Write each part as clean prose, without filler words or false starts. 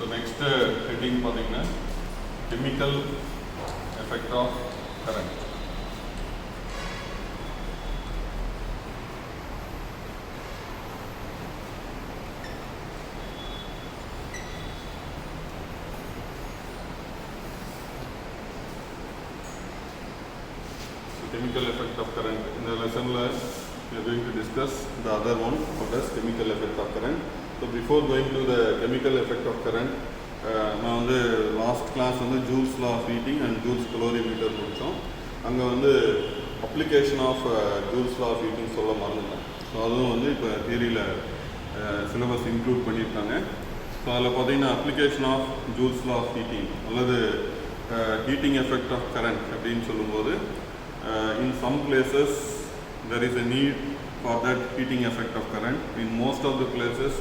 So next heading பார்த்தீங்கன்னா chemical effect of current. Chemical effect of current. In the lesson we are going to discuss the other one, what is chemical effect of current. So before going to the chemical effect of current, நான் வந்து last class வந்து Joule's law of heating and Joule's calorimeter முடித்தோம். அங்கே வந்து application of Joule's law of heating சொல்ல மறந்துட்டேன். So அதுவும் வந்து இப்போ தியரியில் சிலபஸ் இன்க்ளூட் பண்ணியிருக்காங்க. ஸோ அதில் பார்த்தீங்கன்னா application of Joule's law of heating அல்லது ஹீட்டிங் எஃபெக்ட் ஆஃப் கரண்ட் அப்படின்னு சொல்லும்போது in some places there is a need for that heating effect of current. In most of the places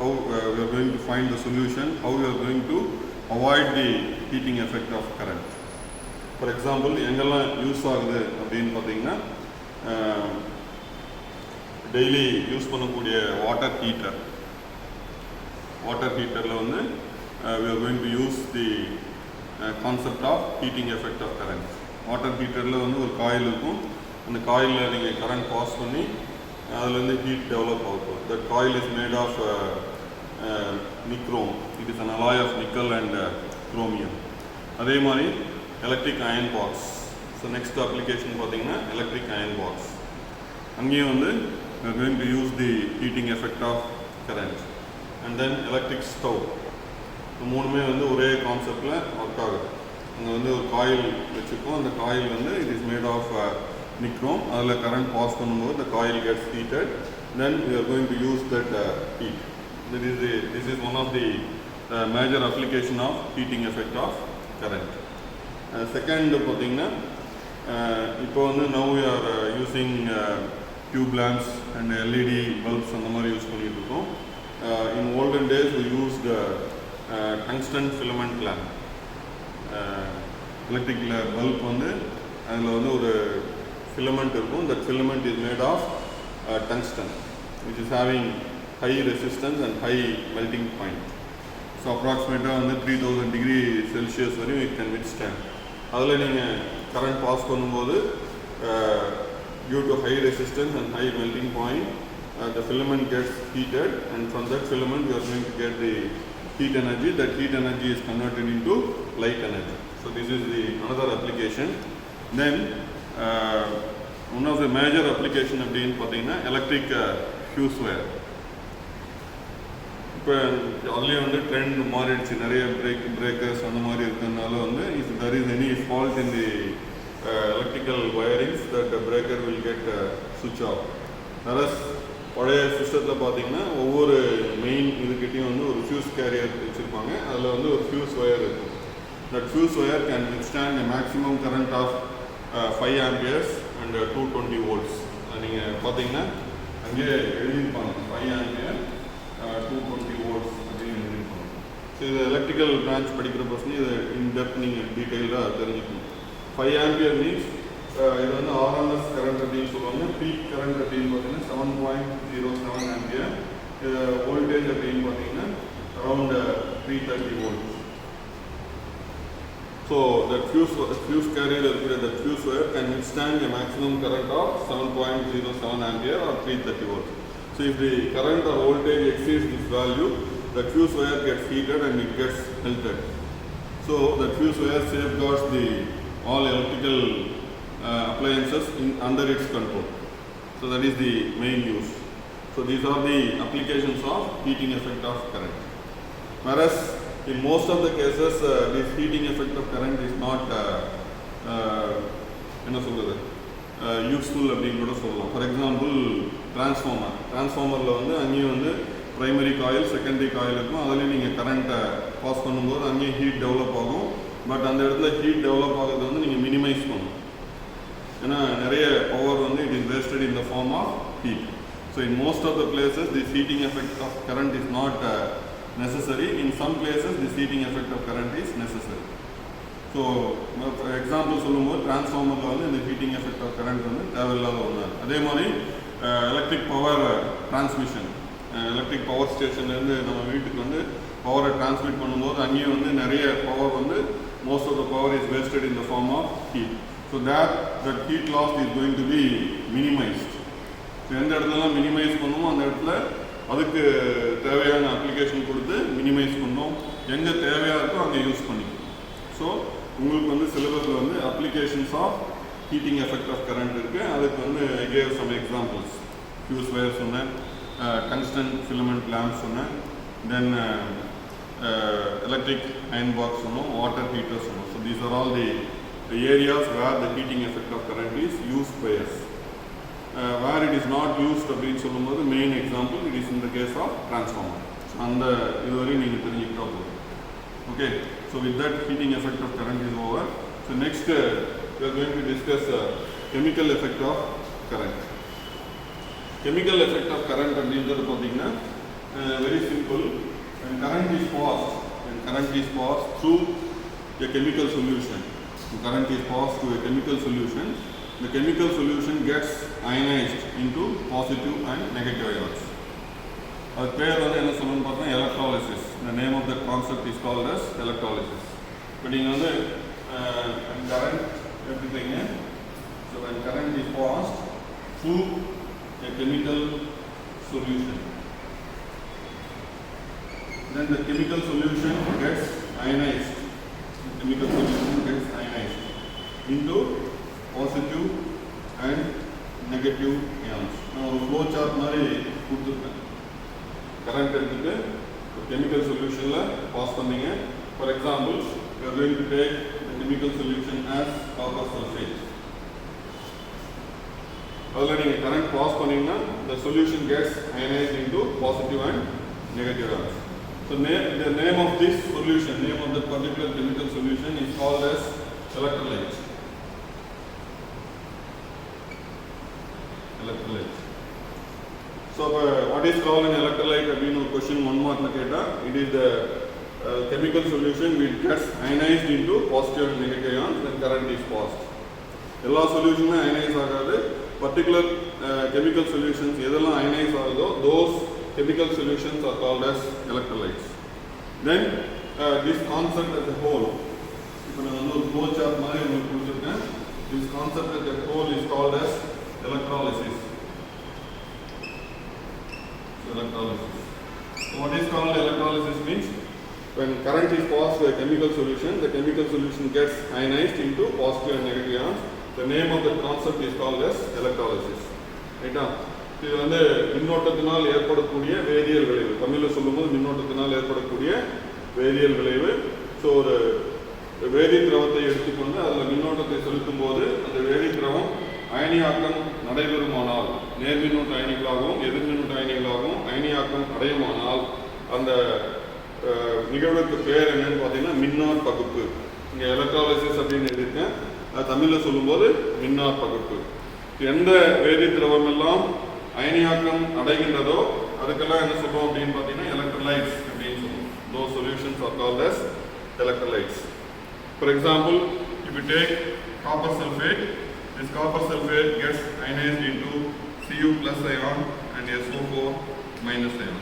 how we are going to find the solution, how we are going to avoid the heating effect of current. For example, எங்கெல்லாம் use ஆகுது அப்படின்னு பார்த்தீங்கன்னா daily use பண்ணக்கூடிய water ஹீட்டரில் வந்து we are going to use the concept of heating effect of current. Water ஹீட்டரில் வந்து ஒரு காயில் இருக்கும். அந்த காயிலில் நீங்கள் கரண்ட் பாஸ் பண்ணி அதுலேருந்து ஹீட் டெவலப் ஆகும். That coil is made of nichrome. It is an alloy of nickel and chromium. அதே மாதிரி electric iron box. So next application பார்த்தீங்கன்னா எலக்ட்ரிக் அயன் பாக்ஸ். அங்கேயும் வந்து we are going to use the heating effect of current. And then electric stove. மூணுமே வந்து ஒரே கான்செப்டில் work ஆகுது. அங்கே வந்து ஒரு காயில் வச்சுருக்கோம். அந்த காயில் வந்து it is made of nichrome. அதில் கரண்ட் பாஸ் பண்ணும்போது the coil gets heated. Then we are going to use that heat. This is one of the major application of heating effect of current. Second பார்த்தீங்கன்னா இப்போ வந்து now we are using tube lamps and LED bulbs அந்த மாதிரி use பண்ணிட்டு இருக்கோம். In olden days we used tungsten filament lamp. Electric bulb வந்து அதில் வந்து ஒரு ஃபிலமெண்ட் இருக்கும். That filament is made of tungsten which is having high resistance and high melting point. So அப்ராக்சிமேட்டாக வந்து 3000 டிகிரி செல்சியஸ் வரையும் இட் கேன் வித்ஸ்டாண்ட். அதில் நீங்கள் கரண்ட் பாஸ் பண்ணும்போது due to high resistance and high melting point the filament gets heated, and from that filament we are going to get the heat energy. That heat energy is converted into light energy. So this is the another application. Then one of the major application அப்படின்னு பார்த்தீங்கன்னா electric fuse wire. இப்போ அதுலேயே வந்து trend மாறிடுச்சு. நிறைய breakers அந்த மாதிரி இருக்கிறதுனால வந்து if there is any fault in the electrical wirings, that the breaker will get switch off. Whereas பழைய சிஸ்டத்தில் பார்த்தீங்கன்னா ஒவ்வொரு மெயின் இதுக்கிட்டையும் வந்து ஒரு ஃபியூஸ் கேரியர் வச்சுருப்பாங்க. அதில் வந்து ஒரு ஃபியூஸ் ஒயர் இருக்கும். That fuse wire can withstand a maximum current of 5 amperes and 220 volts. நீங்கள் பார்த்தீங்கன்னா அங்கே எழுதியிருப்பாங்க 5 ampere 220 volts அப்படின்னு எழுதியிருப்பாங்க. ஸோ இது எலக்ட்ரிக்கல் பிரான்ச் படிக்கிற பர்சன் இதை இன்டெப்த் நீங்கள் டீட்டெயிலாக தெரிஞ்சுக்கணும். 5 ampere மீன்ஸ் இது வந்து RMS கரண்ட் அப்படின்னு சொல்லுவாங்க. பீக் கரண்ட் அப்படின்னு பார்த்தீங்கன்னா 7.07 ஆம்பியர். இது வோல்டேஜ் அப்படின்னு பார்த்தீங்கன்னா around 330 volts. So that fuse carrier இருக்கிற that fuse wire can withstand a maximum current of 7.07 ampere or 330 volts. So if the current or voltage exceeds this value, the fuse wire gets heated and it gets melted. So the fuse wire safeguards the all electrical appliances under its control. So that is the main use. So these are the applications of heating effect of current. Whereas in most of the cases this heating effect of current is not useful அப்படின்னு கூட சொல்லலாம். For example டிரான்ஸ்ஃபார்மரில் வந்து அங்கேயும் வந்து primary coil secondary coil இருக்கும். அதுலேயும் நீங்கள் கரண்ட்டை பாஸ் பண்ணும்போது அங்கேயும் ஹீட் டெவலப் ஆகும். பட் அந்த இடத்துல ஹீட் டெவலப் ஆகிறது வந்து நீங்கள் மினிமைஸ் பண்ணணும். ஏன்னா நிறைய பவர் வந்து it is wasted in the form of heat. So in most of the places this heating effect of current is not necessary. In some places this heating effect of current is necessary. So for example சொல்லும்போது டிரான்ஸ்ஃபார்மரில் வந்து இந்த heating effect of current வந்து தேவையில்லாத ஒன்று. அதே மாதிரி electric power transmission electric power ஸ்டேஷன்லேருந்து நம்ம வீட்டுக்கு வந்து பவரை டிரான்ஸ்மிட் பண்ணும்போது அங்கேயும் வந்து நிறைய பவர் வந்து most of the power is wasted in the form of heat. So that heat loss is going to be minimised. So எந்த இடத்துலலாம் மினிமைஸ் பண்ணுமோ அந்த இடத்துல அதுக்கு தேவையான அப்ளிகேஷன் கொடுத்து மினிமைஸ் பண்ணோம், எங்கே தேவையாக இருக்கோ அங்கே யூஸ் பண்ணிக்கணும். ஸோ உங்களுக்கு வந்து சிலபஸில் வந்து applications of heating effect of current இருக்குது. அதுக்கு வந்து I gave some examples. Fuse wire சொன்னேன், டங்ஸ்டன் ஃபிலமெண்ட் லேம்ப் சொன்னேன், தென் electric iron box சொன்னோம், வாட்டர் ஹீட்டர் சொன்னோம். So these are all the areas where the heating effect of current is use by us. Where it is not used அப்படின்னு சொல்லும்போது main example it is in the case of transformer. So அந்த இதுவரையும் நீங்கள் தெரிஞ்சுக்கிட்டா போதும். Okay, so with that heating effect of current is over. So next we are going to discuss chemical effect of current. Chemical effect of current அப்படின்றது பார்த்தீங்கன்னா very simple. When current is passed through a chemical solution, current is passed through a chemical solution, the chemical solution gets ionized into positive and negative ions. அது பேர் வந்து என்ன சொல்லணும்னு பார்த்தா electrolysis. The name of the concept is called as electrolysis. இப்போ நீங்கள் வந்து current everything, so when current is passed through a chemical solution, then the chemical solution gets ionized. The chemical solution gets ionized into positive and negative ions. நான் ஒரு flow chart மாதிரி கொடுத்துருக்கேன். current எடுத்துட்டு chemical solutionல pass பண்ணீங்க. For example, we are going to take the chemical solution as copper sulfate. அதில் நீங்கள் current pass பண்ணீங்கன்னா the solution gets ionized into positive and negative ions. So the name of this solution, name of the particular chemical solution is called as electrolyte. Electrolyte. So what is called an electrolyte? அப்படின்னு ஒரு question 1 mark கேட்டா, it is the chemical solution which gets ionized into positive and negative ions when current is passed. எல்லா சொல்யூஷனுமே ionized ஆகாது. Particular chemical solutions எதெல்லாம் ionized ஆகுதோ those chemical solutions are called as electrolytes. Then this concept as a whole, இப்போ நான் வந்து ஒரு flow chart மாதிரி உங்களுக்கு கொடுத்துருக்கேன். This concept as a whole is called as electrolysis. So electrolysis. So what is called electrolysis means when current is passed to a chemical solution, the chemical solution gets ionized into positive and negative ions. The name of the concept is called as electrolysis. ரைட்டா? இது வந்து மின்னோட்டத்தினால் ஏற்படக்கூடிய வேதியியல் விளைவு. தமிழில் சொல்லும்போது மின்னோட்டத்தினால் ஏற்படக்கூடிய வேதியியல் விளைவு. ஸோ ஒரு வேதி திரவத்தை எடுத்துக்கொண்டு அதில் மின்னோட்டத்தை செலுத்தும் போது அந்த வேதி திரவம் அயனியாக்கம் நடைபெறுமானால், நேர்மின்னூட்ட அயனிகளாகவும் எதிர்மின்னூட்ட அயனிகளாகவும் அயனியாக்கம் அடையுமானால் அந்த நிகழ்வுக்கு பேர் என்னன்னு பார்த்தீங்கன்னா மின்னார் பகுப்பு. இங்கே எலக்ட்ராலிசிஸ் அப்படின்னு எழுதியிருக்கேன். அது தமிழில் சொல்லும்போது மின்னார் பகுப்பு. எந்த வேதி திரவம் எல்லாம் அயனியாக்கம் அடைகின்றதோ அதுக்கெல்லாம் என்ன சொல்லுவோம் அப்படின்னு பார்த்தீங்கன்னா எலக்ட்ரோலைட்ஸ் அப்படின்னு சொல்லுவோம். Those solutions are called as electrolytes. For example, if you take copper sulfate, this copper sulfate gets ionized into Cu plus ion and SO4 minus ion.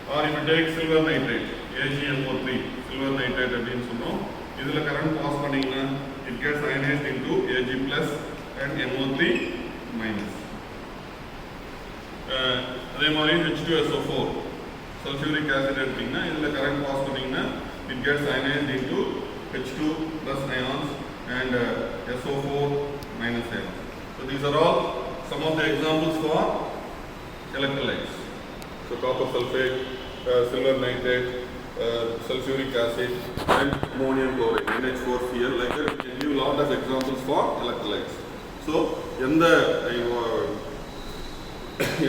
Or if you take silver nitrate, AgNO3, silver nitrate அப்படின்னு சொன்னோம். இதில் current pass பண்ணிங்கன்னா it gets ionized into Ag plus and NO3 minus. அதே மாதிரி H2SO4 sulfuric acid எடுத்தீங்கன்னா இதில் current pass பண்ணிங்கன்னா it gets ionized into H2 plus ions and SO4 minus ions. So these are all some of the examples for electrolytes. So copper sulfate, silver nitrate, sulfuric acid and ammonium chloride, NH4Cl. Like that we can give a lot of examples for electrolytes. So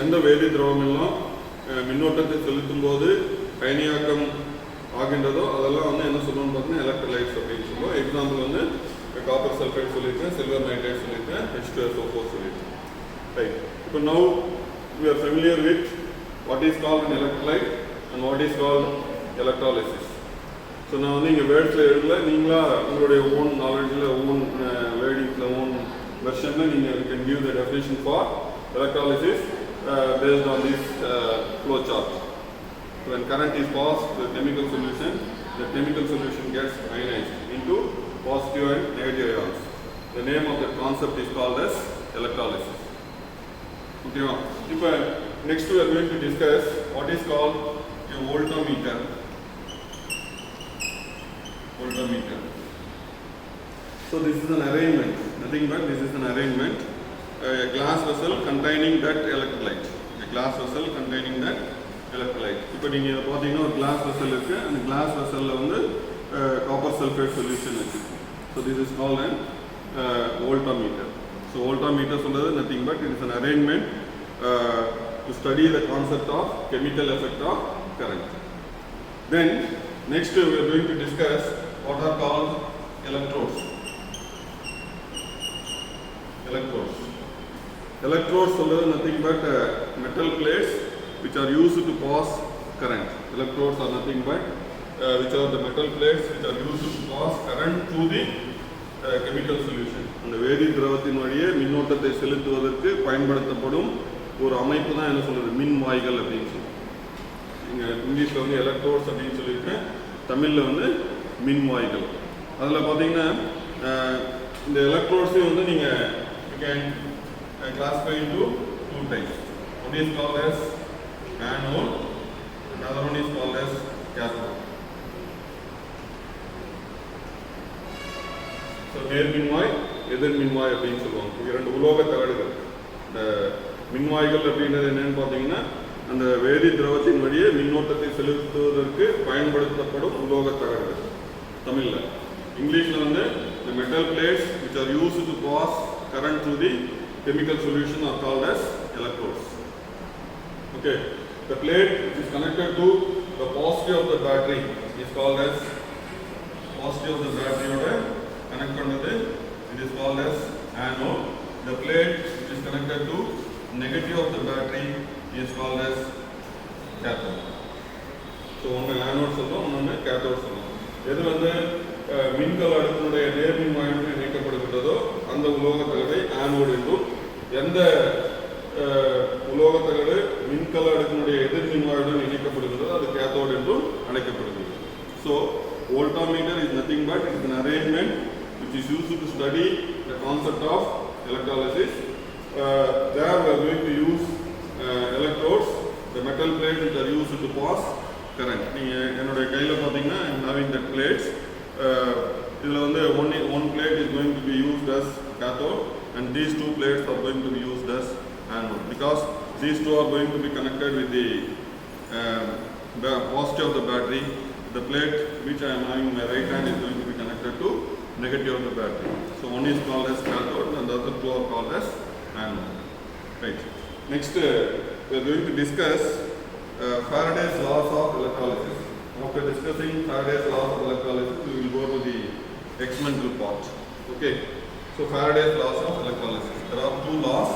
எந்த வேதி திரவம் எல்லாம் மின்னோட்டத்தை செலுத்தும் போது அயனியாக்கம் ஆகின்றதோ அதெல்லாம் வந்து என்ன சொல்லணும்னு பார்த்தீங்கன்னா எலக்ட்ரோலைட்ஸ் அப்படின்னு சொல்லுவோம். எக்ஸாம்பிள் வந்து காப்பர் சல்ஃபேட் சொல்லியிருக்கேன், சில்வர் நைட்ரேட் சொல்லியிருக்கேன், H2SO4 சொல்லியிருக்கேன். ரைட். இப்போ now we are familiar with what is called an electrolyte and what is called electrolysis. So நான் வந்து இங்கே வேர்ட்ஸில் எழுதல, நீங்களா உங்களுடைய ஓன் நாலேஜில் ஓன் வேர்டிங்கில் ஓன் வெர்ஷனில் நீங்கள் can give the definition for electrolysis based on these 2 flow chart. So when current is passed the chemical solution gets ionized into positive and negative ions. The name of the concept is called as electrolysis. Okay, next we are going to discuss what is called a voltmeter. So this is an arrangement, nothing but this is an arrangement, a glass vessel containing that electrolyte. இப்போ நீங்கள் இதை பார்த்தீங்கன்னா ஒரு glass vessel இருக்குது, அந்த glass vesselல வந்து copper sulfate solution இருக்குது. So this is called an voltmeter. So voltmeter சொல்றது nothing but it is an arrangement to study the concept of chemical effect of current. Then next we are going to discuss what are called electrodes. Electrodes சொல்றது nothing but metal plates which are used to pass current. Electrodes are nothing but which are the metal plates which are used to pass current through the chemical solution. அந்த வேதி திரவத்தின் வழியே மின்னோட்டத்தை செலுத்துவதற்கு பயன்படுத்தப்படும் ஒரு அமைப்பு தான் என்ன சொல்றது, மின்வாய்கள் அப்படின்னு சொல்லுவோம். இங்க இங்கிலீஷ்ல வந்து எலக்ட்ரோட்ஸ் அப்படின்னு சொல்லியிருக்கேன், தமிழ்ல வந்து மின்வாய்கள். அதில் பார்த்தீங்கன்னா இந்த எலக்ட்ரோட்ஸையும் வந்து நீங்க can classify into two types. One is called as anode, another one is called as cathode. So நேர்மின்வாய் எதிர்மின்வாய் அப்படின்னு சொல்லுவாங்க. இரண்டு உலோக தகடுகள். இந்த மின்வாய்கள் அப்படின்றது என்னன்னு பார்த்தீங்கன்னா அந்த வேதி திரவத்தின் வழியே மின்னோட்டத்தை செலுத்துவதற்கு பயன்படுத்தப்படும் உலோக தகடுகள் தமிழ்ல. இங்கிலீஷ்ல வந்து the metal plates which are used to pass current through the chemical solution are called as electrodes. Okay, the plate which is connected to the positive of the battery is called as positive of the battery oda connect pannadhu, it is called as anode. The plate which is connected to negative of the battery is called as cathode. So one anode சொல்றோம், one cathode சொல்றோம். எது வந்து மின்கல அடுக்கினுடைய நேர்மின்வாயுடன் இணைக்கப்படுகின்றதோ அந்த உலோகத்தகடை anode என்றும், எந்த உலோகத்தகடு மின்கல அடுக்கினுடைய எதிர்மின்வாயுடன் இணைக்கப்படுகின்றதோ அது cathode என்றும் அழைக்கப்படுகிறது. So voltmeter is nothing but it is an arrangement which is used to study the concept of electrolysis. There we are going to use electrodes, the metal plates which are used to pass current. நீங்கள் என்னுடைய கையில் பார்த்தீங்கன்னா having that plates, இதில் வந்து one plate is going to be used as cathode and these two plates are going to be used as anode, because these two are going to be connected with the positive of the battery. The plate which I am having in my right hand is going to be connected to negative of the battery. So one is called as cathode and the other two are called as anode. Right. Next we are going to discuss Faraday's laws of electrolysis. After discussing Faraday's laws of electrolysis, we will go to the experimental part. Okay. So Faraday's laws of electrolysis. There are two laws.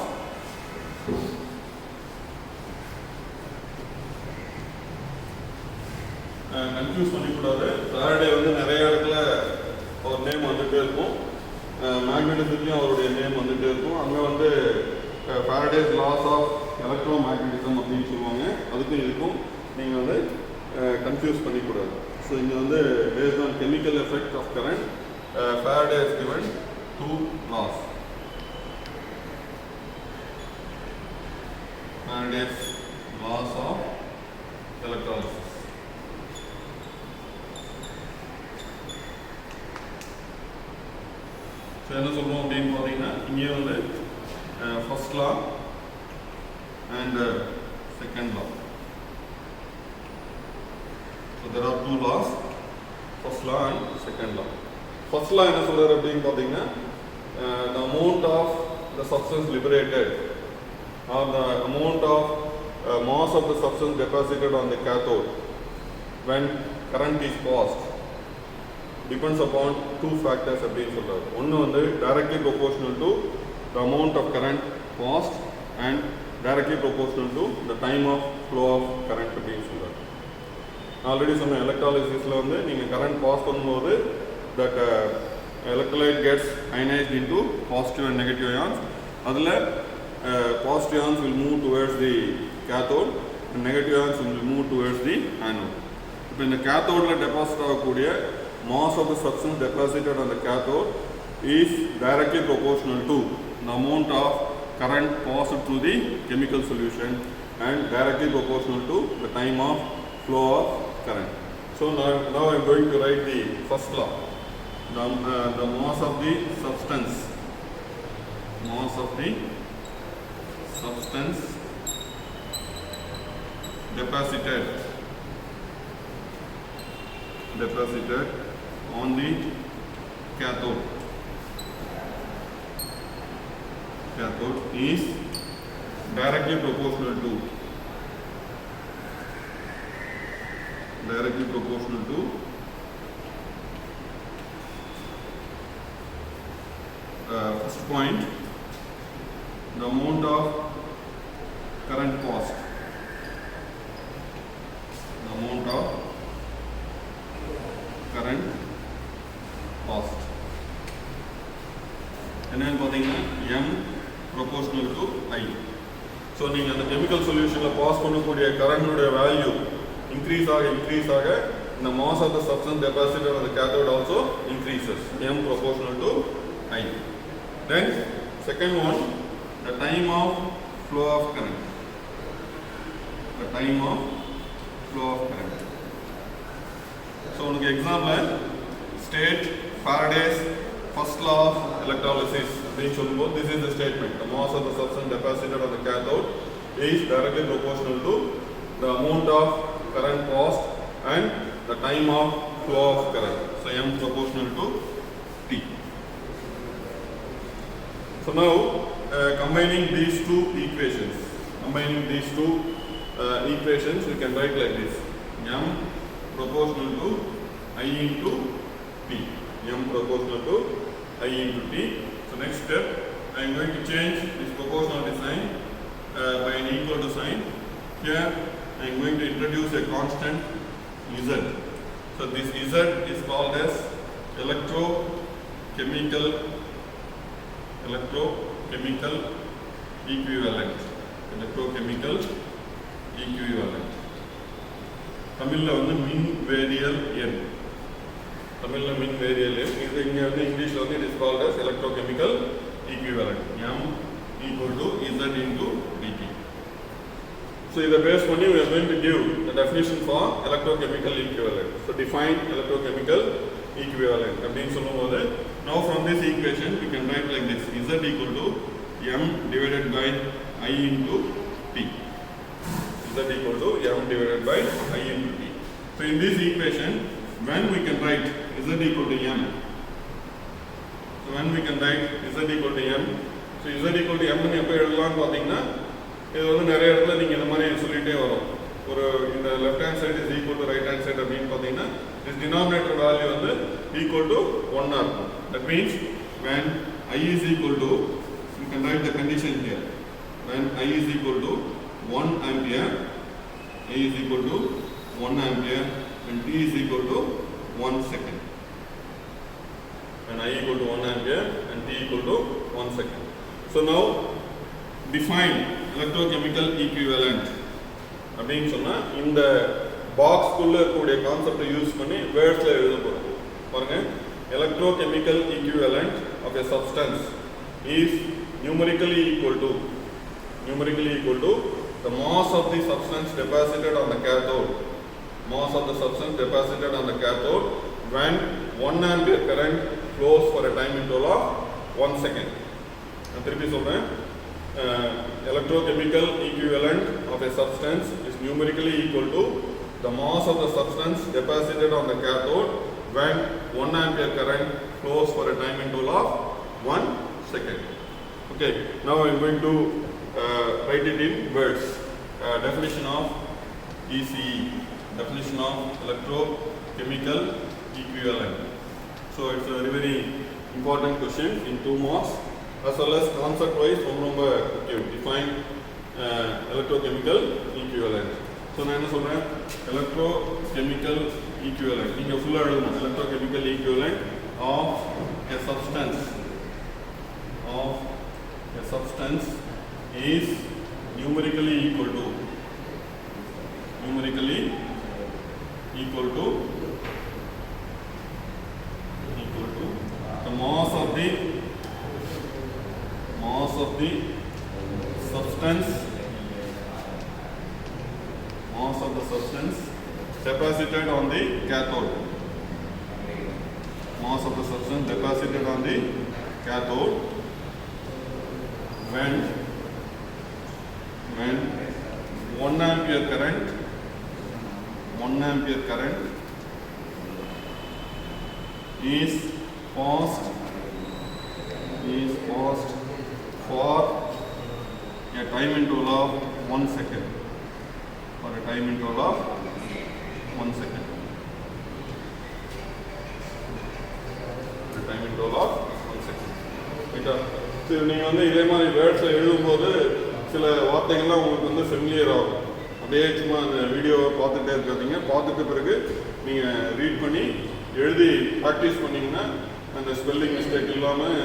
Confuse பண்ணிக்கூடாது. Faraday வந்து நிறைய இடத்துல அவர் name வந்துகிட்டே இருக்கும், மேக்னெட்டிசத்துலேயும் அவருடைய name வந்துகிட்டே இருக்கும். அங்கே வந்து Faraday's laws of electromagnetism அப்படின்னு சொல்லுவாங்க, அதுக்கும் இருக்கும். நீங்கள் வந்து கன்ஃபியூஸ் பண்ணிக்கூடாது. ஸோ இங்கே வந்து based on chemical effect of current, Faraday has given two laws. Faraday's laws of electrolysis. So என்ன சொல்கிறோம் அப்படின்னு பார்த்தீங்கன்னா இங்கே வந்து first law and second law. So there are two laws, first law and second law. First law என்ன சொல்கிறார் அப்படின்னு பார்த்தீங்கன்னா the amount of the substance liberated or the amount of mass of the substance deposited on the cathode when current is passed depends upon two factors அப்படின்னு சொல்றாரு. ஒன்று வந்து directly proportional to the amount of current passed and directly proportional to the time of flow of current அப்படின்னு சொல்றாரு. Already சொன்ன எலக்ட்ராலிசிஸில் வந்து நீங்கள் current pass பண்ணும்போது that electrolyte gets ionized into positive and negative ions. அதில் positive ions will move towards the cathode and negative ions will move towards the anode. இப்போ இந்த கேத்தோடில் deposit ஆகக்கூடிய mass of the substance deposited on the cathode is directly proportional to the amount of current passed through the chemical solution and directly proportional to the time of flow of current. So now I am going to write the first law. The mass of the substance deposited on the cathode is directly proportional to first point, the amount of current passed. என்னன்னு பார்த்தீங்கன்னா m proportional to I. So நீங்கள் அந்த chemical சொல்யூஷனில் pass பண்ணக்கூடிய கரண்ட்டுடைய value increase ஆக இந்த mass of the substance deposited on the cathode also increases, m proportional to I. Then second one, the time of flow of current. So உனக்கு example state Faraday's first law of electrolysis அப்படின்னு சொல்லும்போது this is the statement: the mass of the substance deposited on the cathode is directly proportional to the amount of current passed and the time of flow of current. So m proportional to T. So now combining these two equations, we can write like this: m proportional to I into P. M proportional to I into T. So next step, I am going to change this proportionality sign by an equal to sign. Here I am going to introduce a constant Z. So this Z is called as electrochemical equivalent. தமிழ்ல வந்து மின் வேதியியல் எண். இது இங்க வந்து இங்கிலீஷ்ல வந்து it is called as electrochemical equivalent. M equal to Z into dt. So இதை பேஸ் பண்ணி we are going to give the definition for electrochemical equivalent. So define electrochemical equivalent அப்படின்னு சொல்லும்போது now from this equation we can write like this: Z equal to M divided by I into T. Z equal to M divided by I into T. So in this equation, when we can write Z equal to M, so Z equal to M ன்னு எப்போ எழுதலாம்னு பார்த்தீங்கன்னா இது வந்து நிறைய இடத்துல நீங்கள் இந்த மாதிரி சொல்லிகிட்டே வரும். ஒரு இந்த left hand side is equal to right hand side அப்படின்னு பார்த்தீங்கன்னா this denominator value வந்து equal to 1 இருக்கும். That means when I is equal to, you can write the condition here: when I is equal to 1 ampere, and T is equal to 1 second. When I equal to 1 ampere and T equal to 1 second. So now define electrochemical equivalent அப்படின்னு சொன்னா இந்த பாக்ஸ்க்குள்ள இருக்கக்கூடிய கான்செப்டை use பண்ணி வேர்ட்ஸ்ல எழுத போறோம். பாருங்க, electrochemical equivalent of a substance is numerically equal to the mass of the substance deposited on the cathode when 1 ampere current flows for a time interval of 1 second. நான் திருப்பி சொல்றேன், electrochemical equivalent of a substance is numerically equal to the mass of the substance deposited on the cathode when 1 ampere current flows for a time interval of 1 second. Okay, now I am going to write it in words. Definition of ECE, definition of electrochemical equivalent. So it's a very important question in 2 marks, as well as concept wise ரொம்ப முக்கியம். Define electrochemical equivalent. So நான் என்ன சொல்றேன், electrochemical equivalent நீங்க ஃபுல்லா எழுதணும். electrochemical equivalent of a substance is numerically equal to numerically equal to the mass of the substance deposited on the cathode. Mass of the substance deposited on the cathode when 1 ampere current is passed for a time interval of 1 second. For a time interval of 1 second. For a time interval of 1 second. ரைட்டா? சரி, நீங்கள் வந்து இதே மாதிரி வேர்ட்ஸில் எழுதும்போது சில வார்த்தைகள்லாம் உங்களுக்கு வந்து ஃபெமிலியர் ஆகும். அப்படியே சும்மா அந்த வீடியோவை பார்த்துட்டே இருக்காதீங்க. பார்த்துட்ட பிறகு நீங்கள் ரீட் பண்ணி எழுதி ப்ராக்டிஸ் பண்ணிங்கன்னா அந்த ஸ்பெல்லிங் மிஸ்டேக் இல்லாமல்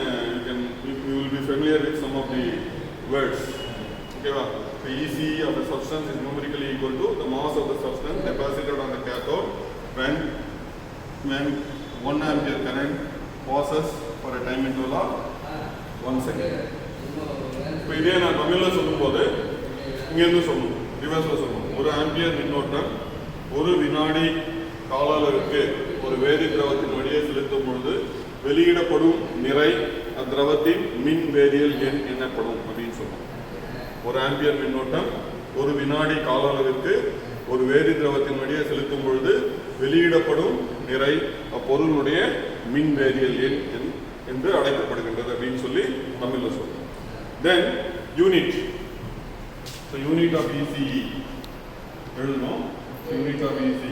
you will be familiar with some of the words. ஓகேவா? The EC of the substance is numerically equal to the mass of the substance deposited on the cathode when 1 ampere current passes for a time interval of 1 second. இப்போ இதே நான் தமிழில் சொல்லும்போது இங்கேருந்து சொல்லணும், ரிவர்ஸில் சொல்லணும். 1 ஆம்பியர் மின்னோட்டம் 1 வினாடி கால அளவுக்கு ஒரு வேதி திரவத்தின் வழியே செலுத்தும் பொழுது வெளியிடப்படும் நிறை அத்திரவத்தின் மின் வேதியியல் எண் எனப்படும் அப்படின்னு சொல்லுவோம். 1 ஆம்பியர் மின்னோட்டம் 1 வினாடி கால அளவிற்கு ஒரு வேதி திரவத்தின் வழியே செலுத்தும் பொழுது வெளியிடப்படும் நிறை அப்பொருளுடைய மின் வேதியியல் எண் என்று அழைக்கப்படுகின்றது அப்படின்னு சொல்லி தமிழில் சொல்லுவோம். Then unit. So unit of ECE எழுதணும். Unit of ECE.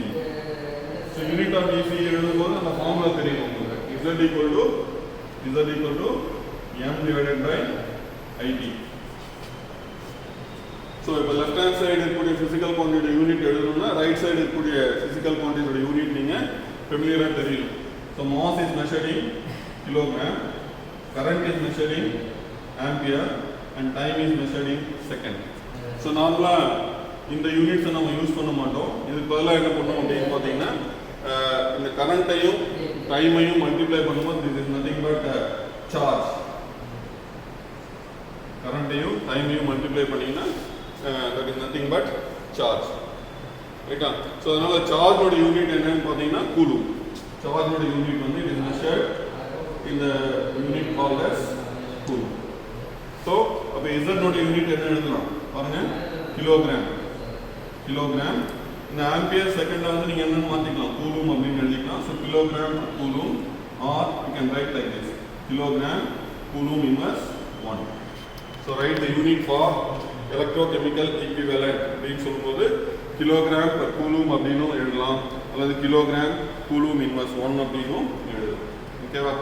So unit of ECE எழுதும்போது அந்த ஃபார்முலா தெரியும் உங்களுக்கு. Z equal to m divided by IT. So இப்போ லெஃப்ட் ஹேண்ட் சைடு இருக்கக்கூடிய ஃபிசிக்கல் குவான்டிட்டி யூனிட் எழுதணும்னா ரைட் சைடு இருக்கக்கூடிய ஃபிசிக்கல் குவான்டிட்டியோட யூனிட் நீங்கள் ஃபெமிலியராக தெரியணும். So mass is measuring kilogram, current is measuring ampere and time is measuring second. So நார்மலாக இந்த யூனிட்ஸை நம்ம யூஸ் பண்ண மாட்டோம். இதுக்கு பதிலாக என்ன பண்ணோம் அப்படின்னு பார்த்தீங்கன்னா இந்த கரண்ட்டையும் டைமையும் மல்டிப்ளை பண்ணும்போது this is nothing but charge. கரண்ட்டையும் டைமையும் மல்டிப்ளை பண்ணிங்கன்னா that is nothing but charge. ரைட்டா? ஸோ அதனால் சார்ஜோட யூனிட் என்னன்னு பார்த்தீங்கன்னா கூலும். சார்ஜோட யூனிட் வந்து it is measured in the unit called as coulomb. So அப்போ இசட்டோட யூனிட் என்ன எழுதலாம் பாருங்க, கிலோகிராம். இந்த ஆம்பியர் செகண்டை வந்து நீங்கள் என்னென்னு மாற்றிக்கலாம், கூலும் அப்படின்னு எழுதிக்கலாம். So kilogram coulomb or you can write like this, kilogram coulomb inverse 1. So write the unit for electrochemical equivalent அப்படின்னு சொல்லும்போது கிலோகிராம் பர் கூலும் அப்படின்னும் எழுதலாம், அல்லது கிலோகிராம் கூலும் இன்வர்ஸ் 1 அப்படின்னும் எழுதலாம். ஓகேவா?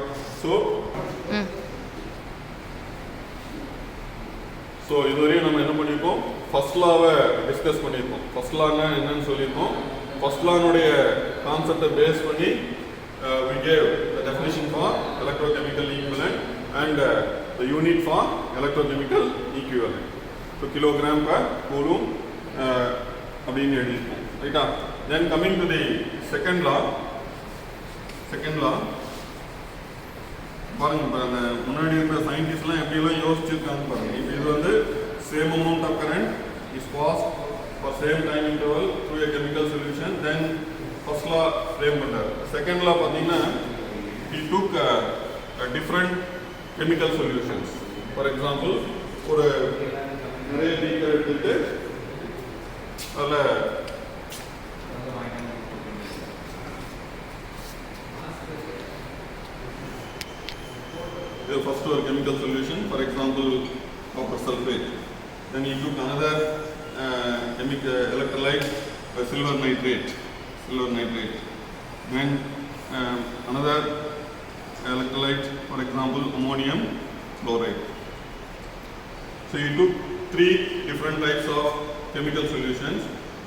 ஸோ இதுவரையும் நம்ம என்ன பண்ணியிருக்கோம், ஃபர்ஸ்ட் லாவை டிஸ்கஸ் பண்ணியிருக்கோம். ஃபர்ஸ்ட் லான்னா என்னன்னு சொல்லியிருக்கோம். ஃபர்ஸ்ட் லானுடைய கான்செப்டை பேஸ் பண்ணி we gave the definition for electrochemical equivalent and the unit for electrochemical equivalent. So kilogram per coulomb அப்படின்னு எழுதியிருக்கோம். ரைட்டா? Then coming to the second law பாருங்க, இப்போ அந்த முன்னாடி இருக்கிற சயின்டிஸ்ட்லாம் எப்படிலாம் யோசிச்சிருக்காங்க பாருங்க. இப்போ இது வந்து same amount of current is passed for same time interval through a chemical solution. Then first law frame பண்ணார். செகண்ட் லா பார்த்தீங்கன்னா he took different chemical solutions. For example, ஒரு நிறைய பீக்கர் எடுத்துட்டு அதில் first or chemical solution, for example copper sulfate. Then he took another chemical electrolyte, silver nitrate. Then another electrolyte, for example ammonium chloride. So he took 3 different types of chemical solutions,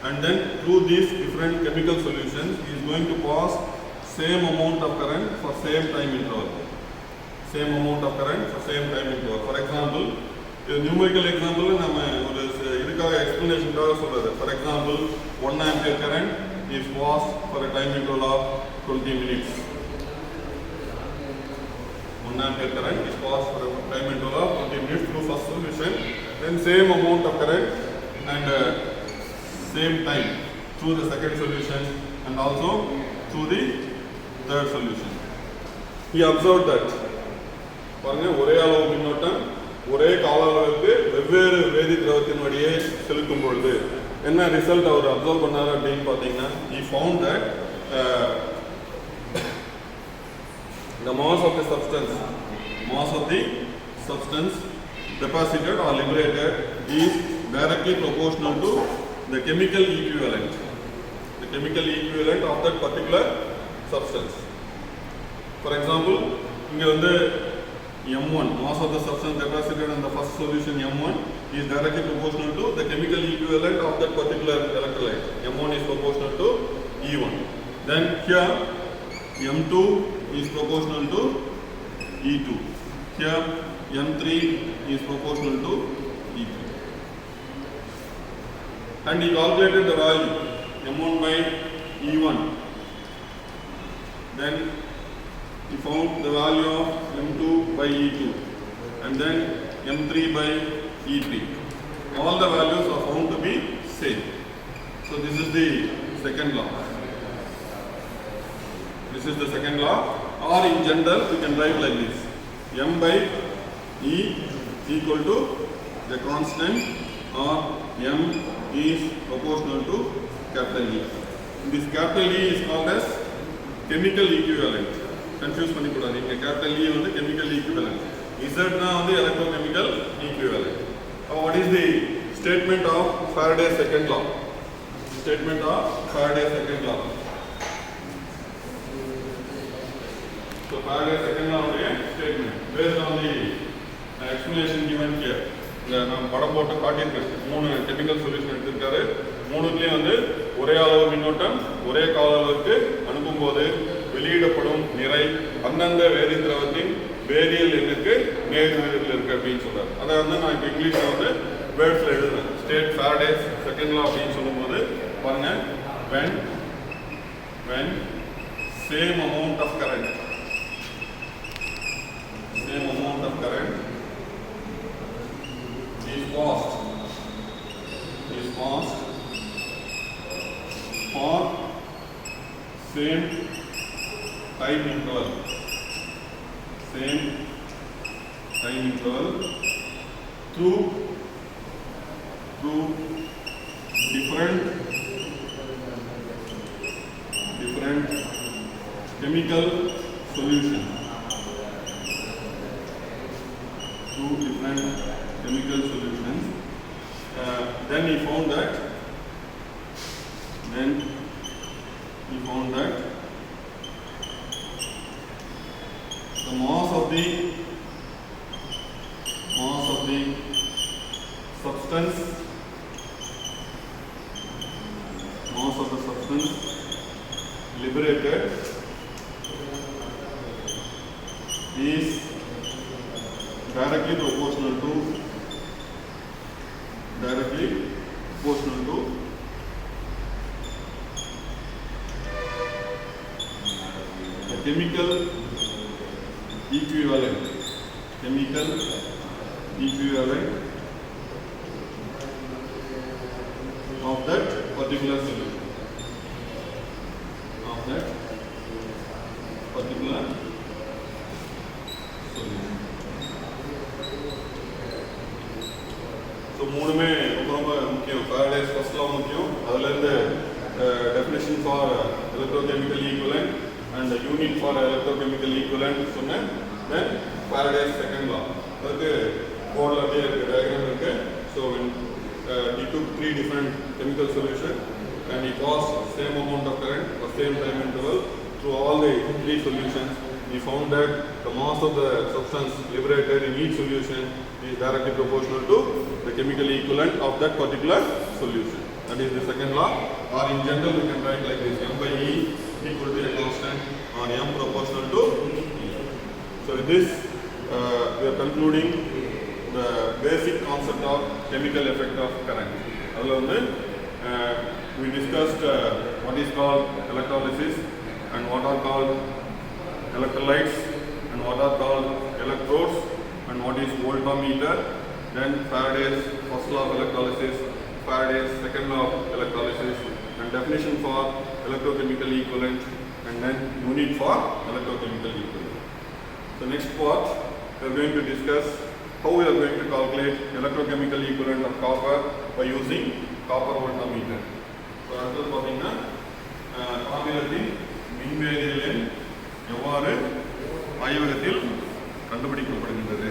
and then through these different chemical solutions he is going to pass same amount of current for same time interval. For example, numerical example நம்ம ஒரு இதுக்காக explanation சொல்றது. For example, 1 ampere current is passed for a time interval of 20 minutes. 1 ampere current is passed for a time interval of 20 minutes through first solution. Then same amount of current and same time through the second solution and also through the third solution. He observed that பாருங்க ஒரே அளவு மின்னோட்டம் ஒரே கால அளவுக்கு வெவ்வேறு வேதி திரவத்தின் வழியே செலுத்தும் பொழுது என்ன ரிசல்ட் அவர் அப்சர்வ் பண்ணாரு அப்படின்னு பார்த்தீங்கன்னா he found that the mass of the substance deposited or liberated is directly proportional to the chemical equivalent of that particular substance. For example, இங்க வந்து M1 mass of the substance deposited in the first solution M1 is directly proportional to the chemical equivalent of that particular electrolyte. M1 is proportional to E1. Then here M2 is proportional to E2. Here M3 is proportional to E3. And he calculated the value M1 by E1. Then he found the value of M2 by E2 and then M3 by E3. All the values are found to be same. So this is the second law. Or in general we can write like this. M by E equal to the constant or M is proportional to capital E. This capital E is called as chemical equivalent. Confuse பண்ணிக்கூடாது. இங்க capital E வந்து chemical equivalent. Z na வந்து electrochemical equivalent. What is the statement of Faraday's second law? So Faraday's second law statement based on the explanation given here. நான் படம் போட்டு காட்டியிருக்கேன். 3 chemical solution எடுத்திருக்காரு. மூணுத்துலயும் வந்து ஒரே அளவு மின்னோட்டம் ஒரே கால அளவுக்கு அனுப்பும்போது வெளியிடப்படும் நிறை அந்தந்த வேதி திரவத்தின் வேதியியல் எண்ணுக்கு நேர்விகிதத்தில் இருக்கு அப்படின்னு சொல்றாரு. அதை வந்து நான் இப்போ இங்கிலீஷ்ல வந்து வேர்ட்ஸ்ல எழுதுறேன். ஸ்டேட் Faraday's செகண்ட் லா அப்படின்னு சொல்லும்போது பாருங்க when same amount of current is passed for same time interval through different chemical solutions. Then he found that the mass of the substance liberated is directly proportional to the chemical equivalent of that particular solution. So மூணுமே ரொம்ப முக்கியம். Faraday's first law முக்கியம். அதுல இருந்து definition for electrochemical equivalent and the unit for electrochemical equivalent சொன்னேன். Then Faraday's second law. அதுக்கு போர்ட்ல அப்படியே இருக்கு, டயக்ராம் இருக்கு. So when he took 3 different chemical solutions and he passed same amount of current for same time interval through all the 3 solutions, he found that the mass of the substance liberated in each solution is directly proportional to the chemical equivalent of that particular solution. That is the second law. Or in general we can write like this: M by E equal to a constant or M proportional to E. So with this we are concluding the basic concept of chemical effect of current. We discussed what is called electrolysis and what are called electrolytes and what are called electrodes and what is voltmeter. Then Faraday's first law of electrolysis, Faraday's second law of electrolysis, and definition for electrochemical equivalent, and then unit for electrochemical equivalent. So next part we are going to discuss how we are going to calculate electrochemical equivalent of copper by using copper voltmeter. So அடுத்தது பார்த்தீங்கன்னா காப்பீரத்தின் மின்வேதியியல் எவ்வாறு ஆய்வகத்தில் கண்டுபிடிக்கப்படுகின்றது